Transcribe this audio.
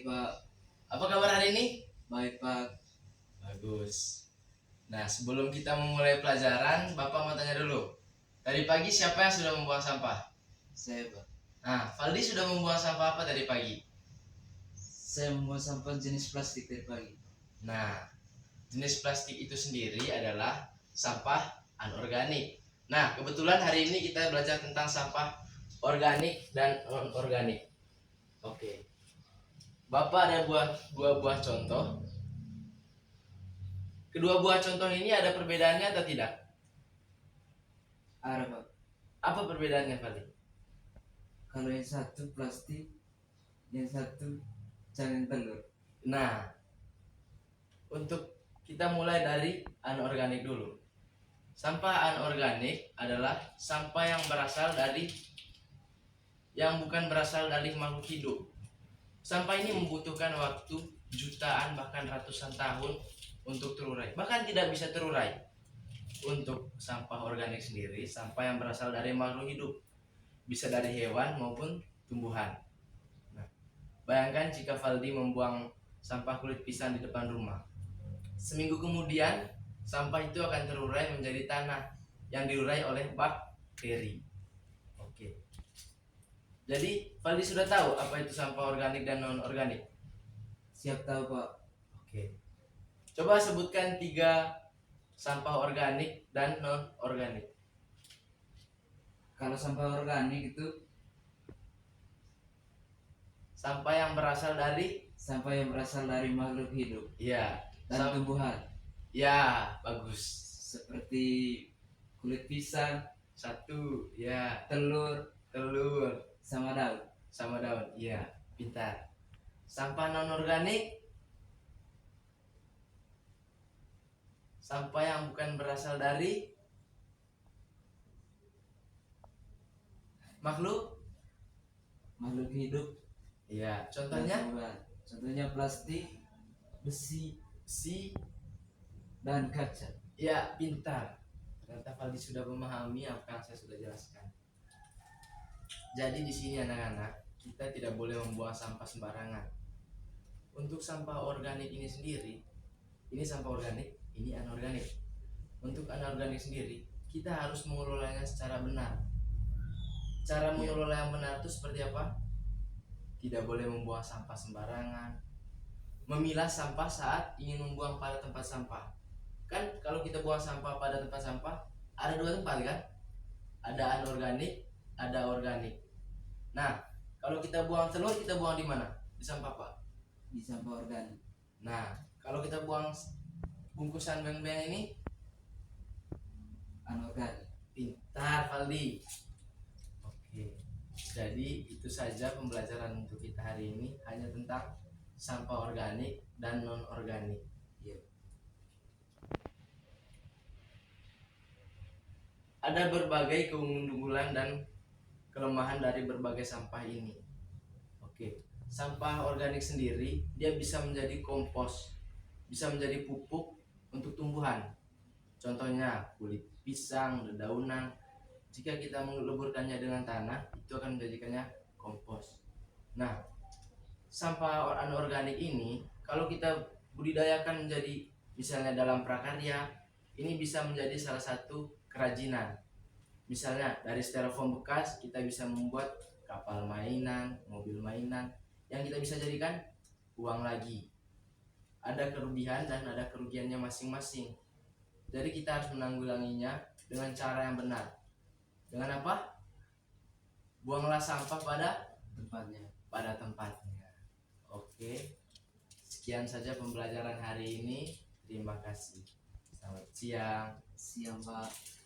Pak. Apa kabar hari ini? Baik Pak. Bagus. Nah, sebelum kita memulai pelajaran, Bapak mau tanya dulu. Tadi pagi siapa yang sudah membuang sampah? Saya Pak. Nah, Valdi sudah membuang sampah apa tadi pagi? Saya membuang sampah jenis plastik tadi pagi. Nah, jenis plastik itu sendiri adalah sampah anorganik. Nah, kebetulan hari ini kita belajar tentang sampah organik dan non-organik. Oke. Bapak ada dua buah contoh. Kedua buah contoh ini ada perbedaannya atau tidak? Ada Pak. Apa perbedaannya, Valdi? Kalau yang satu plastik, yang satu jangan telur. Nah, untuk kita mulai dari anorganik dulu. Sampah anorganik adalah sampah yang bukan berasal dari makhluk hidup. Sampah ini membutuhkan waktu jutaan bahkan ratusan tahun untuk terurai. Bahkan tidak bisa terurai. Untuk sampah organik sendiri, sampah yang berasal dari makhluk hidup, bisa dari hewan maupun tumbuhan. Nah, bayangkan jika Valdi membuang sampah kulit pisang di depan rumah. Seminggu kemudian, sampah itu akan terurai menjadi tanah yang diurai oleh bakteri. Oke. Jadi, Valdi sudah tahu apa itu sampah organik dan non-organik? Siap tahu Pak. Oke. Coba sebutkan 3 sampah organik dan non-organik. Kalau sampah organik itu Sampah yang berasal dari makhluk hidup ya, dan tumbuhan. Ya, bagus. Seperti kulit pisang, Satu, ya, telur, sama daun. Iya, pintar. Sampah non-organik, sampah yang bukan berasal dari makhluk hidup. Iya, dan tumbuhan. Contohnya plastik, besi, dan kaca. ya, pintar. Ternyata Valdi sudah memahami apa yang saya sudah jelaskan. Jadi di sini anak-anak, kita tidak boleh membuang sampah sembarangan. Untuk sampah organik ini sendiri, ini sampah organik, ini anorganik. Untuk anorganik sendiri, kita harus mengelolanya secara benar. Cara mengelola yang benar itu seperti apa? Tidak boleh membuang sampah sembarangan. Memilah sampah saat ingin membuang pada tempat sampah. Kan kalau kita buang sampah pada tempat sampah, ada 2 tempat kan? Ada anorganik, ada organik. Nah, kalau kita buang telur, kita buang di mana? Di sampah apa? Di sampah organik. Nah, kalau kita buang bungkusan beng-beng ini, Anorganik. pintar Valdi. Oke, jadi itu saja pembelajaran untuk kita hari ini, hanya tentang sampah organik dan non-organik. Ada berbagai keunggulan dan kelemahan dari berbagai sampah ini. Oke, sampah organik sendiri dia bisa menjadi kompos, bisa menjadi pupuk untuk tumbuhan. Contohnya kulit pisang, dedaunan. Jika kita meleburkannya dengan tanah, itu akan menjadikannya kompos. Nah, sampah anorganik ini kalau kita budidayakan menjadi misalnya dalam prakarya, ini bisa menjadi salah satu kerajinan. Misalnya dari styrofoam bekas kita bisa membuat kapal mainan, mobil mainan yang kita bisa jadikan uang lagi. Ada kelebihan dan ada kerugiannya masing-masing. Jadi kita harus menanggulanginya dengan cara yang benar. Dengan apa? Buanglah sampah pada tempatnya. Oke. Sekian saja pembelajaran hari ini. Terima kasih. Selamat siang. Siang Pak.